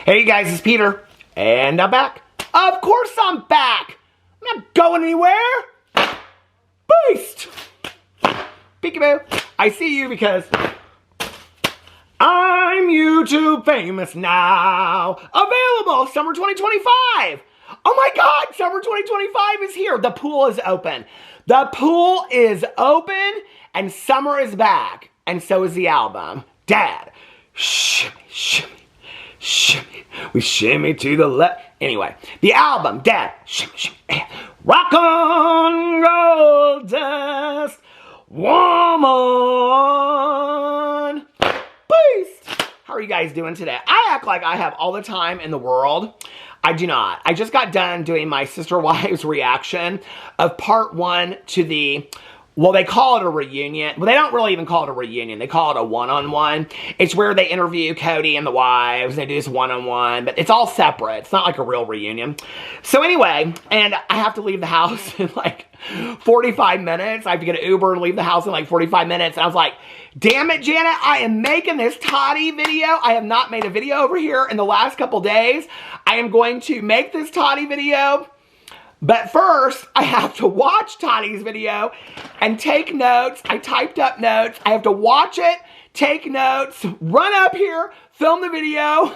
Hey guys, it's Peter, and I'm back. Of course I'm back. I'm not going anywhere. Beast. Peekaboo. I see you because I'm YouTube famous now. Available summer 2025. Oh my God, summer 2025 is here. The pool is open. The pool is open and summer is back. And so is the album. Dad, shimmy, shimmy, shimmy. We shimmy to the left. Anyway, the album, Dad, shimmy, shimmy. Rock on, gold dust, woman. Beast. How are you guys doing today? I act like I have all the time in the world. I do not. I just got done doing my sister wives reaction of part 1 to the, well, they call it a reunion. Well, they don't really even call it a reunion. They call it a one-on-one. It's where they interview Cody and the wives. They do this one-on-one, but it's all separate. It's not like a real reunion. So anyway, and I have to leave the house in like 45 minutes. I have to get an Uber and leave the house in like 45 minutes. And I was like, damn it, Janet, I am making this Tati video. I have not made a video over here in the last couple days. I am going to make this Tati video. But first, I have to watch Tati's video and take notes. I typed up notes. I have to watch it, take notes, run up here, film the video,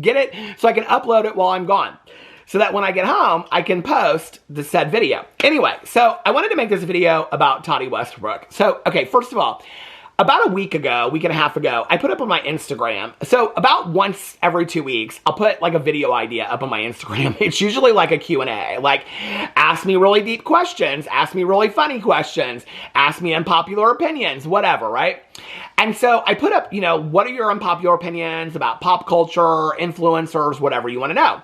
get it so I can upload it while I'm gone. So that when I get home, I can post the said video. Anyway, so I wanted to make this video about Tati Westbrook. So, okay, first of all, about a week and a half ago, I put up on my Instagram. So about once every 2 weeks, I'll put like a video idea up on my Instagram. It's usually like a Q&A. Like, ask me really deep questions, ask me really funny questions, ask me unpopular opinions, whatever, right? And so I put up, you know, what are your unpopular opinions about pop culture, influencers, whatever you want to know.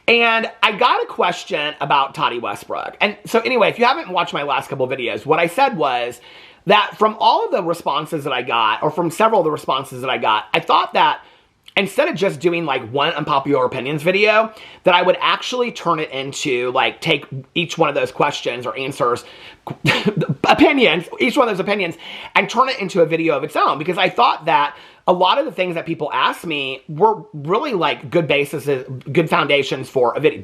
And I got a question about Tati Westbrook. And so anyway, if you haven't watched my last couple of videos, what I said was that from all of the responses that I got, or from several of the responses that I got, I thought that instead of just doing like one unpopular opinions video, that I would actually turn it into like, take each one of those questions or answers, opinions, each one of those opinions, and turn it into a video of its own. Because I thought that a lot of the things that people asked me were really like good bases, good foundations for a video,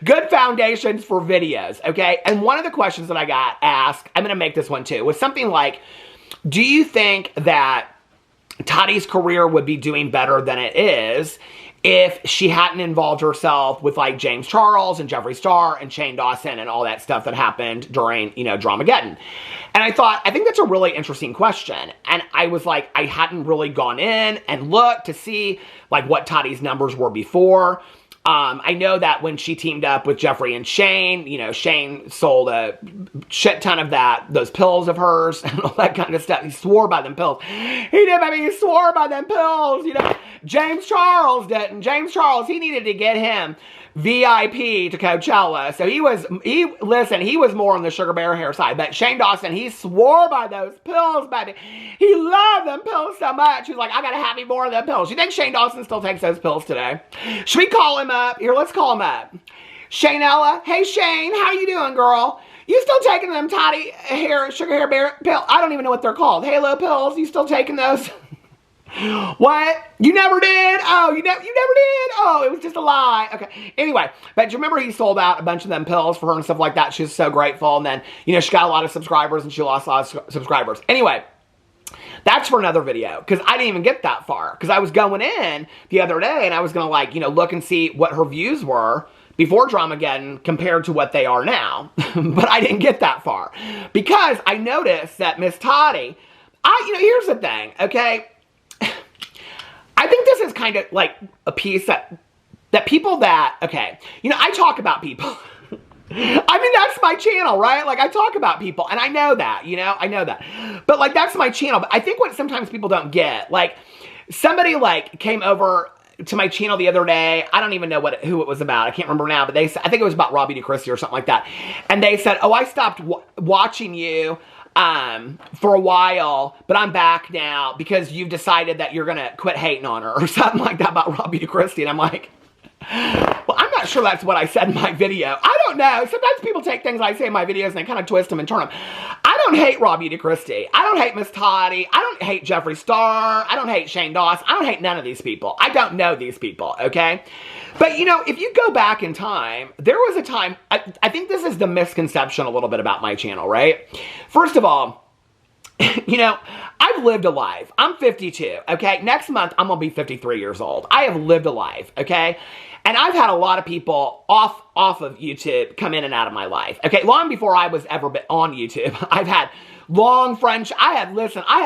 good foundations for videos, okay? And one of the questions that I got asked, I'm going to make this one too, was something like, do you think that Tati's career would be doing better than it is if she hadn't involved herself with like James Charles and Jeffree Star and Shane Dawson and all that stuff that happened during, you know, Dramageddon? And I thought, I think that's a really interesting question. And I was like, I hadn't really gone in and looked to see like what Tati's numbers were before. I know that when she teamed up with Jeffree and Shane, you know, Shane sold a shit ton of those pills of hers and all that kind of stuff. He swore by them pills. He did, baby, he swore by them pills, you know. James Charles didn't. James Charles, he needed to get him VIP to Coachella. So he was more on the Sugar Bear hair side. But Shane Dawson, he swore by those pills, baby. He loved them pills so much. He's like, I gotta have me more of them pills. You think Shane Dawson still takes those pills today? Should we call him up? Here, let's call him up. Shaneella, hey Shane, how you doing, girl? You still taking them Tati hair, Sugar Hair Bear pill? I don't even know what they're called. Halo pills, you still taking those? What? You never did? Oh, you never did? Oh, it was just a lie. Okay. Anyway, but do you remember he sold out a bunch of them pills for her and stuff like that? She was so grateful. And then, you know, she got a lot of subscribers and she lost a lot of subscribers. Anyway, that's for another video because I didn't even get that far because I was going in the other day and I was going to like, you know, look and see what her views were before Dramageddon compared to what they are now. But I didn't get that far because I noticed that Miss Tati, you know, here's the thing, okay? I think this is kind of like a piece that people that, okay, you know, I talk about people. I mean, that's my channel, right? Like, I talk about people, and I know that, you know? I know that. But, like, that's my channel. But I think what sometimes people don't get, like, somebody, like, came over to my channel the other day. I don't even know who it was about. I can't remember now. But they said, I think it was about Robbie DeChristie or something like that. And they said, oh, I stopped watching you for a while, but I'm back now because you've decided that you're going to quit hating on her or something like that about Robbie DeChristie. And I'm like, Well, I'm not sure that's what I said in my video. I don't know. Sometimes people take things I say in my videos and they kind of twist them and turn them. I don't hate Rob Beauty Christie. I don't hate Miss Tati. I don't hate Jeffree Star. I don't hate Shane Dawson. I don't hate none of these people. I don't know these people, okay? But, you know, if you go back in time, there was a time, I think this is the misconception a little bit about my channel, right? First of all, you know, I've lived a life. I'm 52, okay? Next month, I'm going to be 53 years old. I have lived a life, okay? And I've had a lot of people off of YouTube come in and out of my life, okay? Long before I was ever on YouTube, I've had long friendships. I had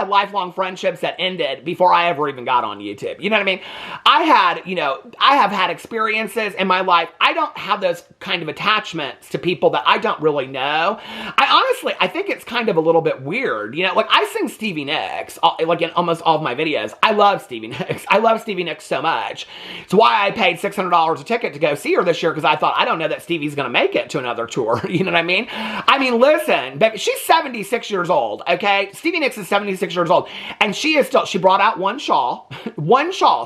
lifelong friendships that ended before I ever even got on YouTube. You know what I mean? I have had experiences in my life. I don't have those kind of attachments to people that I don't really know. I think it's kind of a little bit weird. You know, like I sing Stevie Nicks, like in almost all of my videos. I love Stevie Nicks. I love Stevie Nicks so much. It's why I paid $600 a ticket to go see her this year, because I thought, I don't know that Stevie's going to make it to another tour. You know what I mean? I mean, listen, baby, she's 76 years old, okay? Stevie Nicks is 76 years old, and she brought out one shawl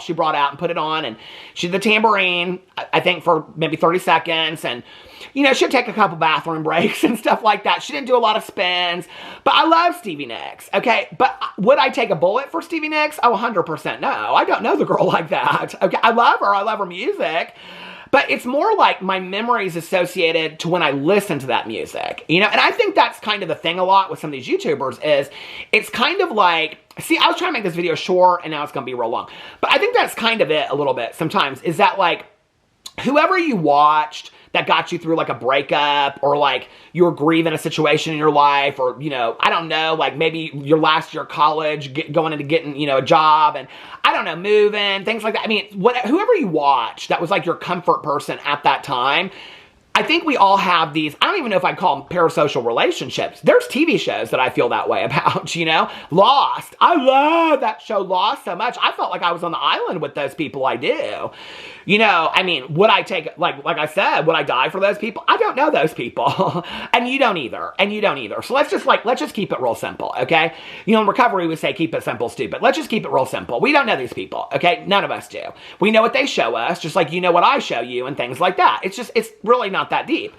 she brought out and put it on, and she did the tambourine, I think for maybe 30 seconds, and, you know, she'd take a couple bathroom breaks and stuff like that. She didn't do a lot of spins, but I love Stevie Nicks, okay? But would I take a bullet for Stevie Nicks? Oh, 100% no. I don't know the girl like that, okay? I love her music, but it's more like my memories associated to when I listen to that music, you know? And I think that's kind of the thing a lot with some of these YouTubers is it's kind of like, see, I was trying to make this video short and now it's going to be real long, but I think that's kind of it a little bit sometimes, is that like whoever you watched that got you through like a breakup, or like you were grieving a situation in your life, or, you know, I don't know, like maybe your last year of college, going into getting, you know, a job, and I don't know, moving, things like that. I mean, whoever you watched that was like your comfort person at that time, I think we all have these, I don't even know if I'd call them parasocial relationships. There's TV shows that I feel that way about, you know? Lost. I love that show Lost so much. I felt like I was on the island with those people. I do. You know, I mean, would I take, like I said, would I die for those people? I don't know those people. And you don't either. And you don't either. So let's just keep it real simple, okay? You know, in recovery, we say keep it simple, stupid. Let's just keep it real simple. We don't know these people, okay? None of us do. We know what they show us, just like you know what I show you and things like that. It's really not that deep.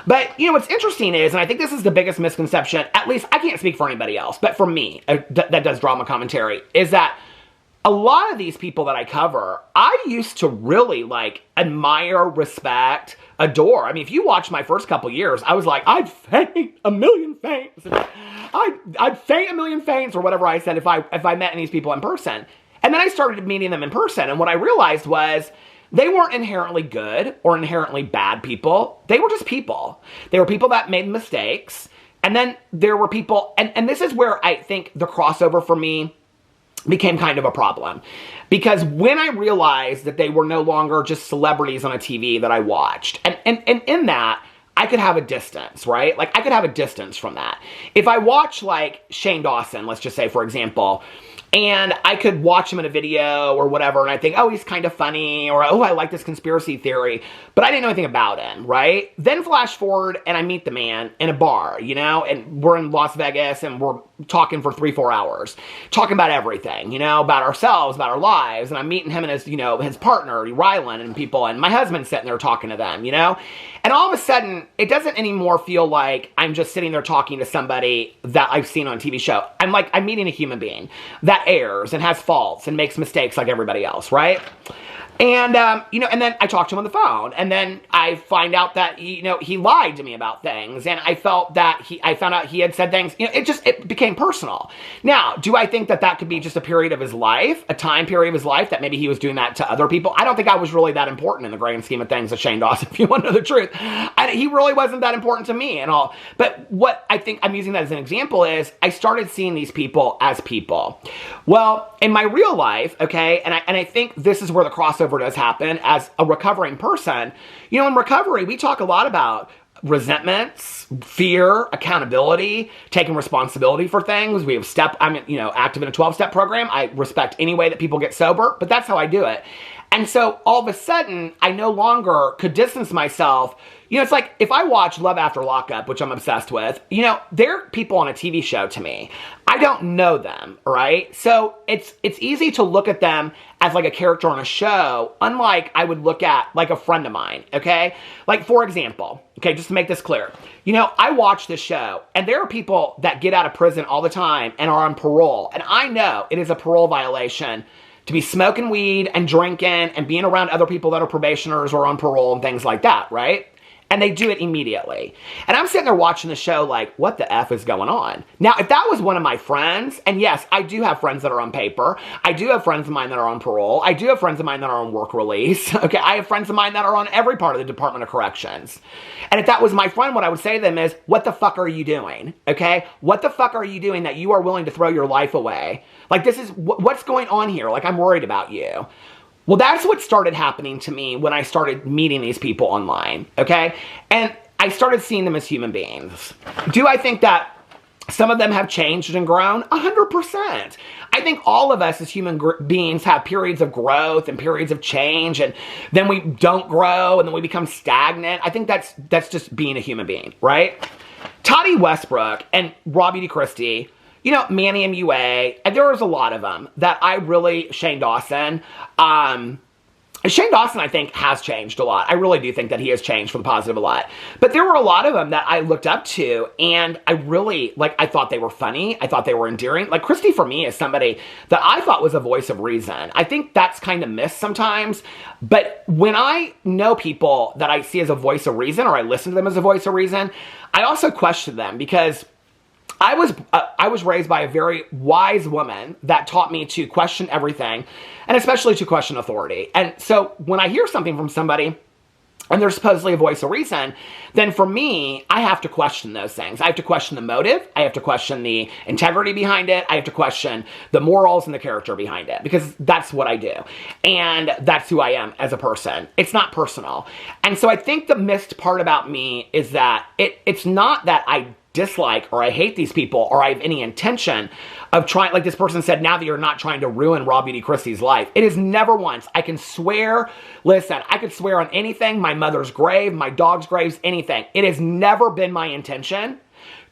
But, you know, what's interesting is, and I think this is the biggest misconception, at least I can't speak for anybody else, but for me, that does drama commentary, is that a lot of these people that I cover, I used to really, like, admire, respect, adore. I mean, if you watch my first couple years, I was like, I'd faint a million faints. I'd faint a million faints, or whatever I said, if I met these people in person. And then I started meeting them in person, and what I realized was they weren't inherently good or inherently bad people. They were just people. They were people that made mistakes. And then there were people, and this is where I think the crossover for me became kind of a problem. Because when I realized that they were no longer just celebrities on a TV that I watched, and in that, I could have a distance, right? Like, I could have a distance from that. If I watch, like, Shane Dawson, let's just say, for example, and I could watch him in a video or whatever, and I think, oh, he's kind of funny, or, oh, I like this conspiracy theory, but I didn't know anything about him, right? Then flash forward, and I meet the man in a bar, you know, and we're in Las Vegas, and we're talking for 3-4 hours, talking about everything, you know, about ourselves, about our lives, and I'm meeting him and his, you know, his partner, Rylan, and people, and my husband's sitting there talking to them, you know? And all of a sudden, it doesn't anymore feel like I'm just sitting there talking to somebody that I've seen on a TV show. I'm meeting a human being that errs and has faults and makes mistakes like everybody else, right? And, you know, and then I talked to him on the phone, and then I find out that, you know, he lied to me about things, and I found out he had said things, you know, it became personal. Now, do I think that that could be just a period of his life, a time period of his life, that maybe he was doing that to other people? I don't think I was really that important in the grand scheme of things of Shane Dawson, if you want to know the truth. He really wasn't that important to me and all. But what I think I'm using that as an example is I started seeing these people as people. Well, in my real life, okay, and I think this is where the crossover does happen as a recovering person. You know, in recovery, we talk a lot about resentments, fear, accountability, taking responsibility for things. We have I'm, you know, active in a 12-step program. I respect any way that people get sober, but that's how I do it. And so all of a sudden, I no longer could distance myself. You know, it's like if I watch Love After Lockup, which I'm obsessed with, you know, they're people on a TV show to me. I don't know them, right? So it's easy to look at them as like a character on a show, unlike I would look at like a friend of mine, okay? Like, for example, okay, just to make this clear, you know, I watch this show, and there are people that get out of prison all the time and are on parole, and I know it is a parole violation to be smoking weed and drinking and being around other people that are probationers or on parole and things like that, right? And they do it immediately. And I'm sitting there watching the show like, what the F is going on? Now, if that was one of my friends, and yes, I do have friends that are on paper. I do have friends of mine that are on parole. I do have friends of mine that are on work release. Okay, I have friends of mine that are on every part of the Department of Corrections. And if that was my friend, what I would say to them is, what the fuck are you doing? Okay? What the fuck are you doing that you are willing to throw your life away? Like, this is, what's going on here? Like, I'm worried about you. Well, that's what started happening to me when I started meeting these people online, okay? And I started seeing them as human beings. Do I think that some of them have changed and grown? 100%. I think all of us as human beings have periods of growth and periods of change, and then we don't grow, and then we become stagnant. I think that's just being a human being, right? Tati Westbrook and Robbie DeChristie, you know, Manny MUA, and there was a lot of them that I really, Shane Dawson, I think, has changed a lot. I really do think that he has changed for the positive a lot. But there were a lot of them that I looked up to, and I really, like, I thought they were funny. I thought they were endearing. Like, Christy, for me, is somebody that I thought was a voice of reason. I think that's kind of missed sometimes. But when I know people that I see as a voice of reason, or I listen to them as a voice of reason, I also question them, because I was raised by a very wise woman that taught me to question everything, and especially to question authority. And so when I hear something from somebody and they're supposedly a voice of reason, then for me, I have to question those things. I have to question the motive. I have to question the integrity behind it. I have to question the morals and the character behind it, because that's what I do. And that's who I am as a person. It's not personal. And so I think the missed part about me is that it's not that I dislike or I hate these people or I have any intention of trying, like this person said, now that you're not trying to ruin Robbie DeChristie's life. It is never once. I can swear, listen, I could swear on anything, my mother's grave, my dog's graves, anything. It has never been my intention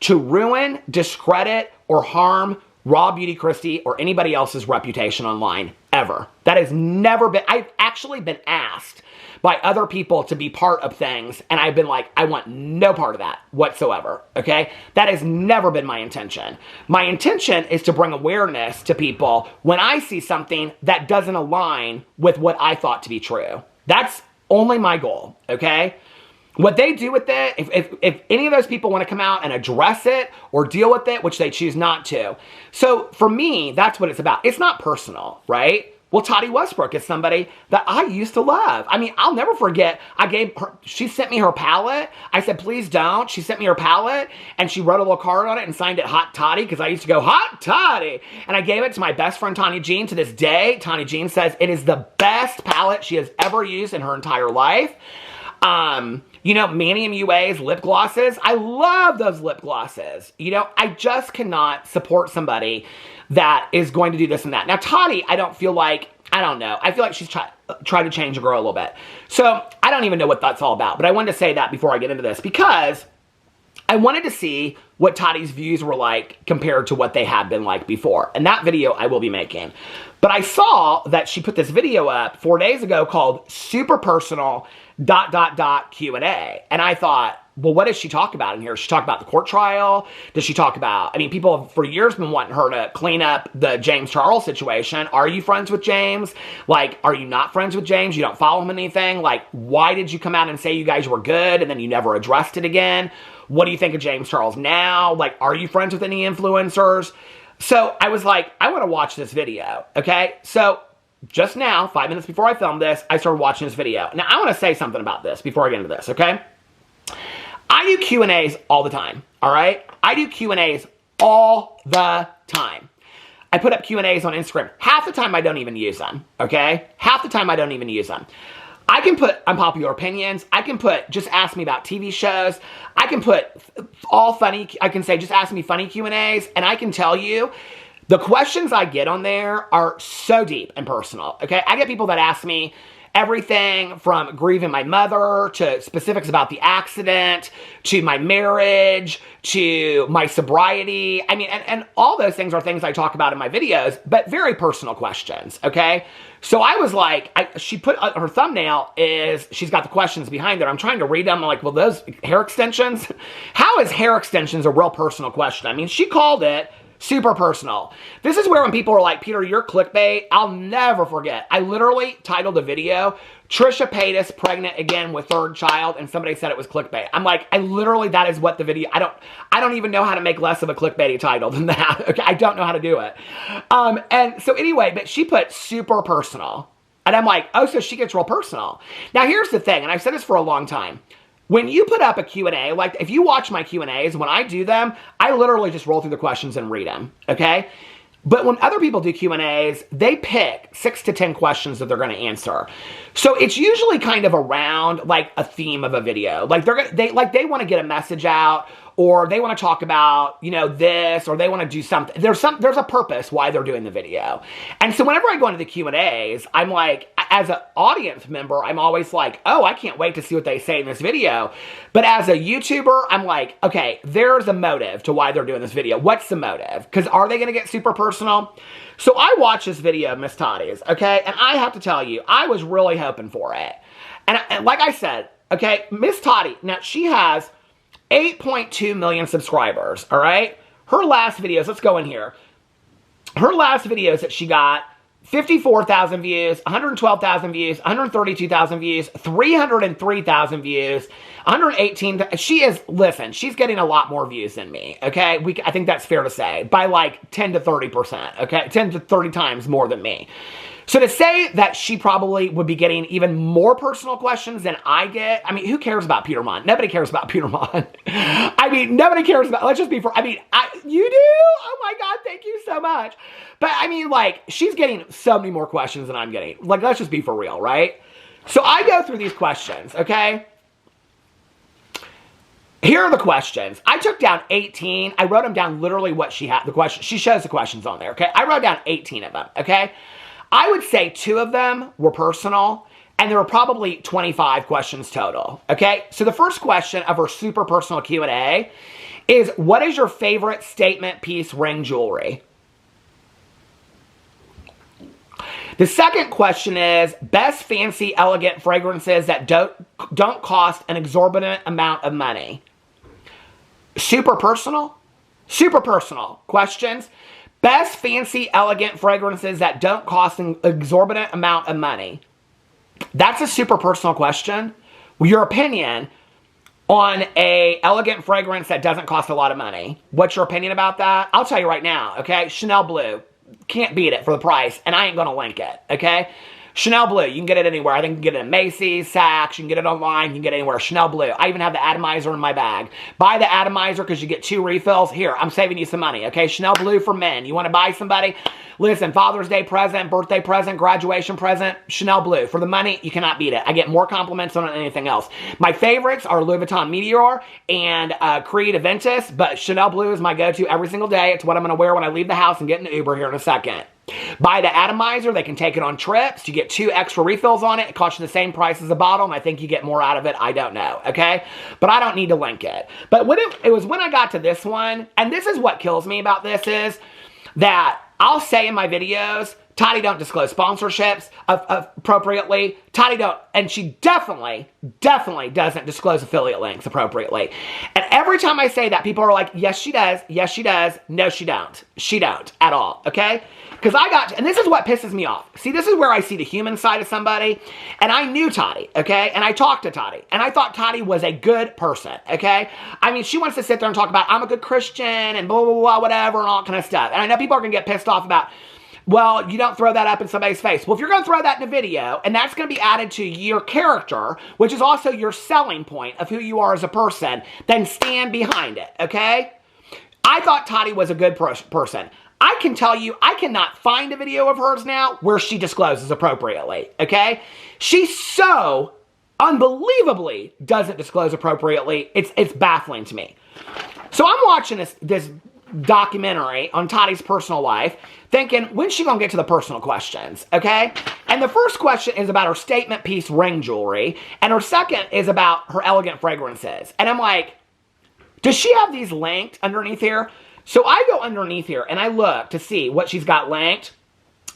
to ruin, discredit, or harm Robbie DeChristie or anybody else's reputation online, ever. That has never been, I've actually been asked by other people to be part of things, and I've been like, I want no part of that whatsoever, okay? That has never been my intention. My intention is to bring awareness to people when I see something that doesn't align with what I thought to be true. That's only my goal, okay? What they do with it, if any of those people want to come out and address it or deal with it, which they choose not to. So for me, that's what it's about. It's not personal, right? Well, Tati Westbrook is somebody that I used to love. I mean, I'll never forget, she sent me her palette. I said, please don't. She sent me her palette, and she wrote a little card on it and signed it Hot Tati, because I used to go, Hot Tati. And I gave it to my best friend, Tani Jean. To this day, Tani Jean says it is the best palette she has ever used in her entire life. You know, Manny MUA's lip glosses. I love those lip glosses. You know, I just cannot support somebody that is going to do this and that. Now, Tati, I don't feel like, I don't know. I feel like she's tried to change a girl a little bit. So, I don't even know what that's all about. But I wanted to say that before I get into this, because I wanted to see what Tati's views were like compared to what they had been like before. And that video I will be making. But I saw that she put this video up 4 days ago called Super Personal ... Q&A. And I thought, well, what does she talk about in here? Does she talk about the court trial? Does she talk about, I mean, people have for years been wanting her to clean up the James Charles situation. Are you friends with James? Like, are you not friends with James? You don't follow him in anything? Like, why did you come out and say you guys were good and then you never addressed it again? What do you think of James Charles now? Like, are you friends with any influencers? So I was like, I want to watch this video, okay? So just now, 5 minutes before I filmed this, I started watching this video. Now, I want to say something about this before I get into this, okay? I do Q&As all the time, all right? I do Q&As all the time. I put up Q&As on Instagram. Half the time, I don't even use them, okay? Half the time, I don't even use them. I can put unpopular opinions. I can put, just ask me about TV shows. I can put all funny, I can say, just ask me funny Q&As, and I can tell you, The questions I get on there are so deep and personal, okay? I get people that ask me everything from grieving my mother to specifics about the accident to my marriage to my sobriety. I mean, and all those things are things I talk about in my videos, but very personal questions, okay? So I was like, she put her thumbnail is, she's got the questions behind it. I'm trying to read them. I'm like, well, those hair extensions? How is hair extensions a real personal question? I mean, she called it super personal. This is where when people are like, Peter, you're clickbait. I'll never forget. I literally titled a video, Trisha Paytas pregnant again with third child, and somebody said it was clickbait. I'm like, that is what the video, I don't even know how to make less of a clickbaity title than that. Okay, I don't know how to do it. And so anyway, but she put super personal. And I'm like, oh, so she gets real personal. Now here's the thing, and I've said this for a long time. When you put up a Q&A, like if you watch my Q&As, when I do them, I literally just roll through the questions and read them, okay? But when other people do Q&As, they pick 6 to 10 questions that they're going to answer. So it's usually kind of around like a theme of a video. Like they want to get a message out, or they want to talk about, you know, this, or they want to do something. There's a purpose why they're doing the video. And so whenever I go into the Q&As, I'm like, as an audience member, I'm always like, oh, I can't wait to see what they say in this video. But as a YouTuber, I'm like, okay, there's a motive to why they're doing this video. What's the motive? Because are they going to get super personal? So I watched this video of Miss Tati's, okay? And I have to tell you, I was really hoping for it. And like I said, okay, Miss Tati, now she has 8.2 million subscribers, all right? Her last videos, let's go in here. Her last videos that she got, 54,000 views, 112,000 views, 132,000 views, 303,000 views, 118, listen, she's getting a lot more views than me, okay? I think that's fair to say, by like 10 to 30%, okay? 10 to 30 times more than me. So to say that she probably would be getting even more personal questions than I get, I mean, who cares about Peter Monn? Nobody cares about Peter Monn. I mean, nobody cares about, let's just be, you do? Oh my God, thank you so much. But I mean, like, she's getting so many more questions than I'm getting. Like, let's just be for real, right? So I go through these questions, okay? Here are the questions. I took down 18. I wrote them down literally what she had, the question. She shows the questions on there, okay? I wrote down 18 of them, okay? I would say 2 of them were personal, and there were probably 25 questions total, okay? So the first question of her super personal Q&A is, what is your favorite statement piece ring jewelry? The second question is, best fancy elegant fragrances that don't cost an exorbitant amount of money. Super personal questions. Best fancy elegant fragrances that don't cost an exorbitant amount of money. That's a super personal question. Your opinion on a elegant fragrance that doesn't cost a lot of money. What's your opinion about that? I'll tell you right now, okay? Chanel Blue. Can't beat it for the price, and I ain't gonna link it, okay? Chanel Blue, you can get it anywhere. I think you can get it at Macy's, Saks, you can get it online, you can get it anywhere. Chanel Blue. I even have the atomizer in my bag. Buy the atomizer because you get 2 refills. Here, I'm saving you some money, okay? Chanel Blue for men. You want to buy somebody? Listen, Father's Day present, birthday present, graduation present, Chanel Blue. For the money, you cannot beat it. I get more compliments on it than anything else. My favorites are Louis Vuitton Meteor and Creed Aventus, but Chanel Blue is my go-to every single day. It's what I'm going to wear when I leave the house and get in an Uber here in a second. Buy the atomizer. They can take it on trips. You get 2 extra refills on it. It costs you the same price as a bottle, and I think you get more out of it. I don't know, okay? But I don't need to link it. But when it was when I got to this one, and this is what kills me about this is that I'll say in my videos, Tati don't disclose sponsorships appropriately. Tati don't, and she definitely doesn't disclose affiliate links appropriately. And every time I say that, people are like, yes, she does. Yes, she does. No, she don't. She don't at all, okay? Because and this is what pisses me off. See, this is where I see the human side of somebody. And I knew Tati, okay? And I talked to Tati. And I thought Tati was a good person, okay? I mean, she wants to sit there and talk about, I'm a good Christian and blah, blah, blah, whatever, and all kind of stuff. And I know people are going to get pissed off about, well, you don't throw that up in somebody's face. Well, if you're going to throw that in a video, and that's going to be added to your character, which is also your selling point of who you are as a person, then stand behind it, okay? I thought Tati was a good person. I can tell you, I cannot find a video of hers now where she discloses appropriately, okay? She so unbelievably doesn't disclose appropriately. It's baffling to me. So I'm watching this documentary on Tati's personal life, thinking, when's she gonna get to the personal questions, okay? And the first question is about her statement piece ring jewelry, and her second is about her elegant fragrances. And I'm like, does she have these linked underneath here? So I go underneath here and I look to see what she's got linked.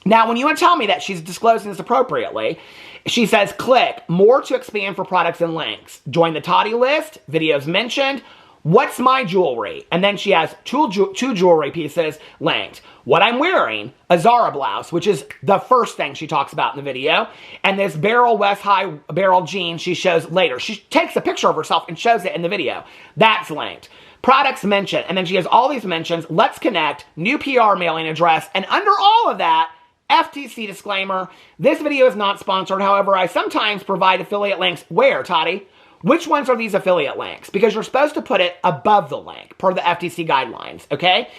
Now, when you want to tell me that she's disclosing this appropriately, she says, click more to expand for products and links. Join the Tati list, videos mentioned. What's my jewelry? And then she has two jewelry pieces linked. What I'm wearing, a Zara blouse, which is the first thing she talks about in the video. And this barrel West High barrel jean she shows later. She takes a picture of herself and shows it in the video. That's linked. Products mentioned. And then she has all these mentions. Let's connect. New PR mailing address. And under all of that, FTC disclaimer. This video is not sponsored. However, I sometimes provide affiliate links. Where, Tati? Which ones are these affiliate links? Because you're supposed to put it above the link per the FTC guidelines, okay?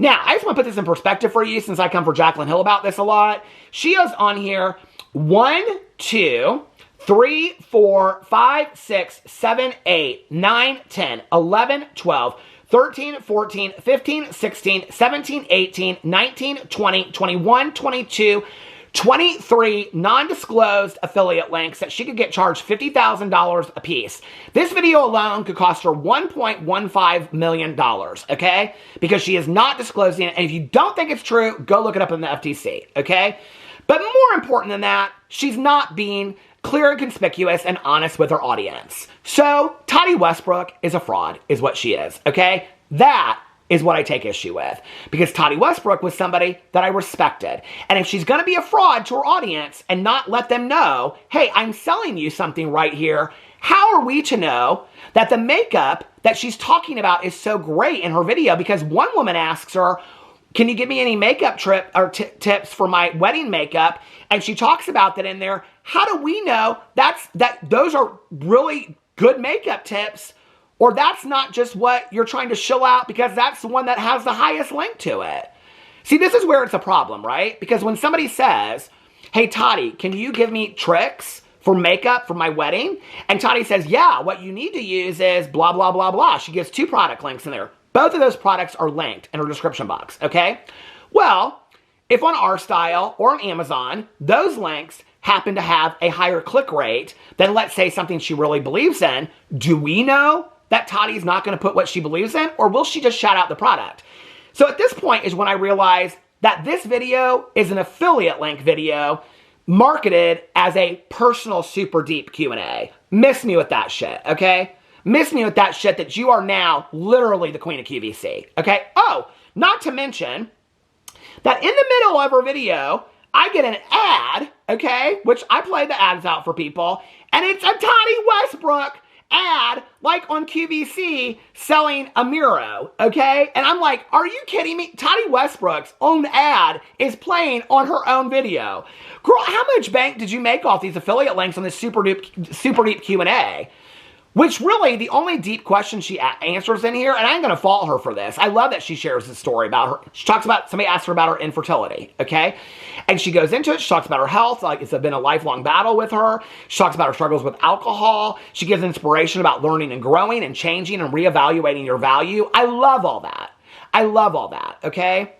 Now, I just want to put this in perspective for you since I come for Jaclyn Hill about this a lot. She is on here 1, 2, 3, 4, 5, 6, 7, 8, 9, 10, 11, 12, 13, 14, 15, 16, 17, 18, 19, 20, 21, 22, 23 non-disclosed affiliate links that she could get charged $50,000 a piece. This video alone could cost her $1.15 million, okay? Because she is not disclosing it. And if you don't think it's true, go look it up in the FTC, okay? But more important than that, she's not being clear and conspicuous and honest with her audience. So, Tati Westbrook is a fraud, is what she is, okay? That is what I take issue with. Because Tati Westbrook was somebody that I respected. And if she's going to be a fraud to her audience and not let them know, hey, I'm selling you something right here, how are we to know that the makeup that she's talking about is so great in her video? Because one woman asks her, can you give me any makeup tips for my wedding makeup? And she talks about that in there. How do we know that those are really good makeup tips? Or that's not just what you're trying to shill out because that's the one that has the highest link to it. See, this is where it's a problem, right? Because when somebody says, hey, Tati, can you give me tricks for makeup for my wedding? And Tati says, yeah, what you need to use is blah, blah, blah, blah. She gives 2 product links in there. Both of those products are linked in her description box, okay? Well, if on Our Style or on Amazon, those links happen to have a higher click rate than, let's say, something she really believes in, do we know that Tati's not going to put what she believes in, or will she just shout out the product? So at this point is when I realize that this video is an affiliate link video marketed as a personal super deep Q&A. Miss me with that shit, okay? Miss me with that shit that you are now literally the queen of QVC, okay? Oh, not to mention that in the middle of her video, I get an ad, okay, which I play the ads out for people, and it's a Tati Westbrook ad, like on QVC, selling a Miro, okay? And I'm like, are you kidding me? Tati Westbrook's own ad is playing on her own video. Girl, how much bank did you make off these affiliate links on this super deep Q&A? Which really, the only deep question she answers in here, and I ain't going to fault her for this. I love that she shares this story about her. She talks about, somebody asked her about her infertility, okay? And she goes into it. She talks about her health, like it's been a lifelong battle with her. She talks about her struggles with alcohol. She gives inspiration about learning and growing and changing and reevaluating your value. I love all that. I love all that, okay?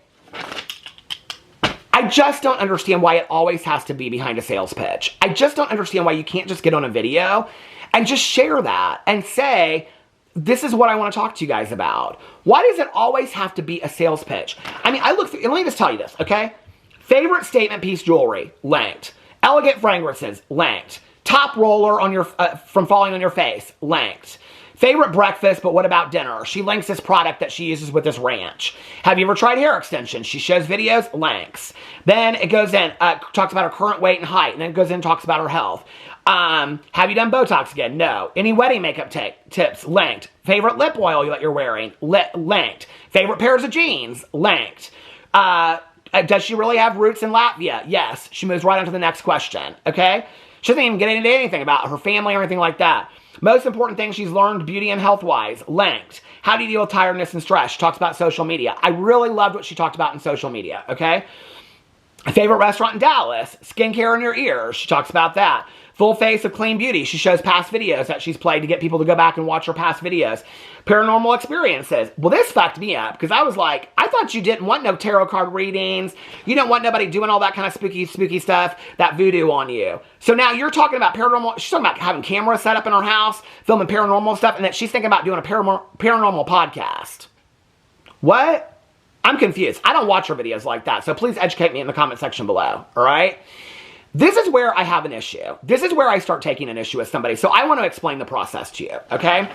I just don't understand why it always has to be behind a sales pitch. I just don't understand why you can't just get on a video and just share that and say, this is what I want to talk to you guys about. Why does it always have to be a sales pitch? I mean, I look through, let me just tell you this, okay? Favorite statement piece jewelry, linked. Elegant fragrances, linked. Top roller on your from falling on your face, linked. Favorite breakfast, but what about dinner? She links this product that she uses with this ranch. Have you ever tried hair extensions? She shows videos, links. Then it goes in, talks about her current weight and height, and then it goes in and talks about her health. Have you done Botox again? No. Any wedding makeup tips? Linked. Favorite lip oil that you're wearing? Linked. Favorite pairs of jeans? Linked. Does she really have roots in Latvia? Yes. She moves right on to the next question, okay? She doesn't even get into anything about her family or anything like that. Most important thing she's learned beauty and health-wise, linked. How do you deal with tiredness and stress? She talks about social media. I really loved what she talked about in social media, okay? Favorite restaurant in Dallas, skincare in your ears. She talks about that. Full face of clean beauty. She shows past videos that she's played to get people to go back and watch her past videos. Paranormal experiences. Well, this fucked me up because I was like, I thought you didn't want no tarot card readings. You don't want nobody doing all that kind of spooky stuff, that voodoo on you. So now you're talking about paranormal. She's talking about having cameras set up in her house, filming paranormal stuff, and that she's thinking about doing a paranormal podcast. What? I'm confused. I don't watch her videos like that, so please educate me in the comment section below, all right? This is where I have an issue. This is where I start taking an issue with somebody, so I want to explain the process to you, okay?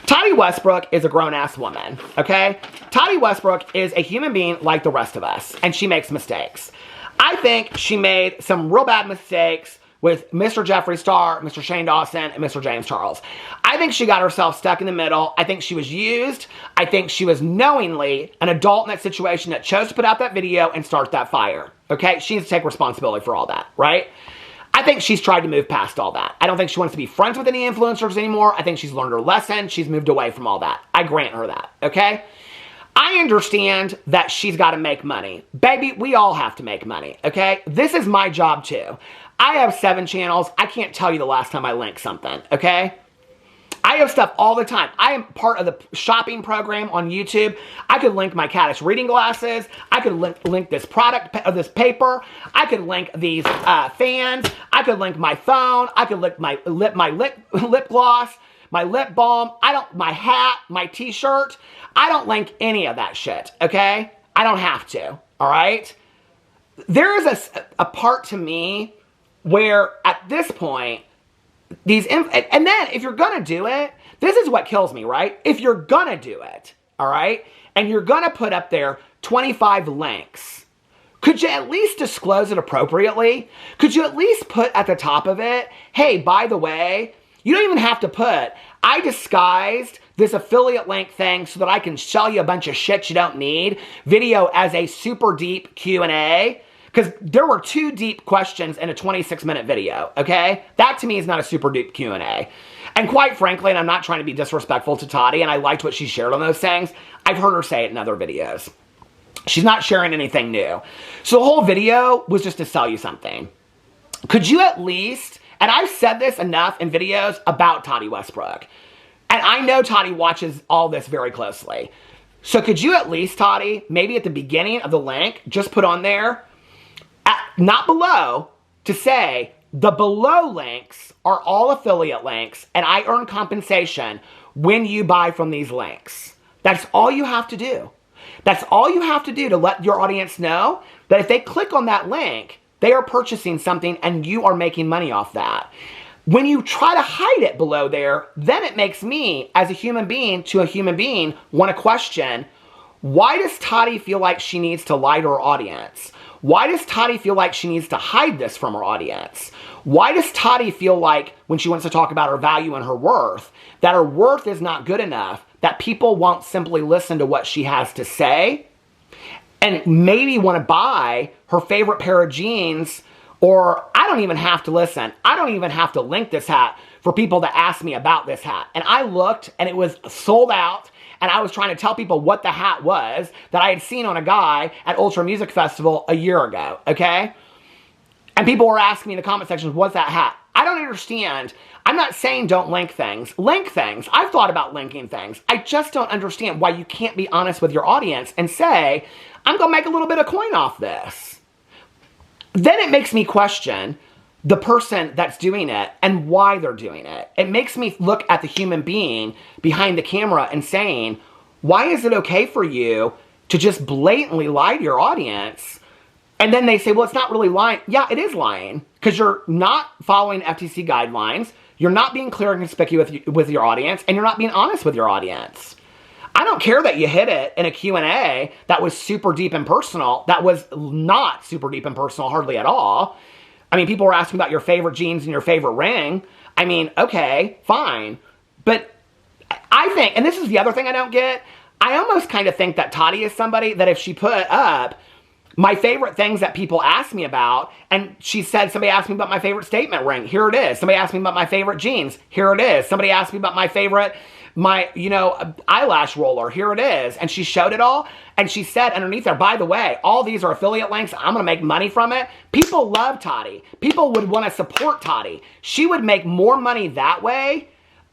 Tati Westbrook is a grown-ass woman, okay? Tati Westbrook is a human being like the rest of us, and she makes mistakes. I think she made some real bad mistakes with Mr. Jeffree Star, Mr. Shane Dawson, and Mr. James Charles. I think she got herself stuck in the middle. I think she was used. I think she was knowingly an adult in that situation that chose to put out that video and start that fire. Okay? She needs to take responsibility for all that, right? I think she's tried to move past all that. I don't think she wants to be friends with any influencers anymore. I think she's learned her lesson. She's moved away from all that. I grant her that, okay? I understand that she's got to make money. Baby, we all have to make money, okay? This is my job too. I have 7 channels. I can't tell you the last time I linked something, okay? I have stuff all the time. I am part of the shopping program on YouTube. I could link my Caddis reading glasses. I could link this product, this paper. I could link these fans. I could link my phone. I could link my lip gloss, my lip balm. My hat, my t-shirt. I don't link any of that shit, okay? I don't have to, all right? There is a part to me where at this point, and then if you're gonna do it, this is what kills me, right? If you're gonna do it, all right, and you're gonna put up there 25 links, could you at least disclose it appropriately? Could you at least put at the top of it, hey, by the way, you don't even have to put, I disguised this affiliate link thing so that I can sell you a bunch of shit you don't need, video as a super deep Q&A. Because there were 2 deep questions in a 26-minute video, okay? That to me is not a super deep Q&A. And quite frankly, and I'm not trying to be disrespectful to Tati, and I liked what she shared on those things, I've heard her say it in other videos. She's not sharing anything new. So the whole video was just to sell you something. Could you at least, and I've said this enough in videos about Tati Westbrook, and I know Tati watches all this very closely. So could you at least, Tati, maybe at the beginning of the link, just put on there, not below, to say the below links are all affiliate links and I earn compensation when you buy from these links. That's all you have to do. That's all you have to do to let your audience know that if they click on that link, they are purchasing something and you are making money off that. When you try to hide it below there, then it makes me, as a human being to a human being, want to question, why does Tati feel like she needs to lie to her audience? Why does Tati feel like she needs to hide this from her audience? Why does Tati feel like when she wants to talk about her value and her worth, that her worth is not good enough, that people won't simply listen to what she has to say and maybe want to buy her favorite pair of jeans, or I don't even have to listen. I don't even have to link this hat for people to ask me about this hat. And I looked and it was sold out. And I was trying to tell people what the hat was that I had seen on a guy at Ultra Music Festival a year ago, okay? And people were asking me in the comment sections, what's that hat? I don't understand. I'm not saying don't link things. Link things. I've thought about linking things. I just don't understand why you can't be honest with your audience and say, I'm going to make a little bit of coin off this. Then it makes me question the person that's doing it and why they're doing it. It makes me look at the human being behind the camera and saying, why is it okay for you to just blatantly lie to your audience? And then they say, well, it's not really lying. Yeah, it is lying because you're not following FTC guidelines. You're not being clear and conspicuous with your audience, and you're not being honest with your audience. I don't care that you hit it in a Q&A that was super deep and personal. That was not super deep and personal, hardly at all. I mean, people were asking about your favorite jeans and your favorite ring. I mean, okay, fine. But I think, and this is the other thing I don't get, I almost kind of think that Tati is somebody that if she put up my favorite things that people ask me about, and she said, somebody asked me about my favorite statement ring. Here it is. Somebody asked me about my favorite jeans. Here it is. Somebody asked me about my favorite, eyelash roller. Here it is. And she showed it all. And she said underneath there, by the way, all these are affiliate links. I'm going to make money from it. People love Tati. People would want to support Tati. She would make more money that way.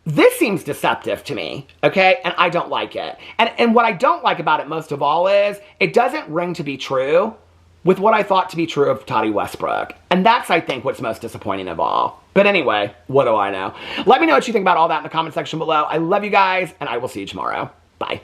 This seems deceptive to me, okay? And I don't like it. And what I don't like about it most of all is it doesn't ring to be true with what I thought to be true of Tati Westbrook. And that's, I think, what's most disappointing of all. But anyway, what do I know? Let me know what you think about all that in the comment section below. I love you guys, and I will see you tomorrow. Bye.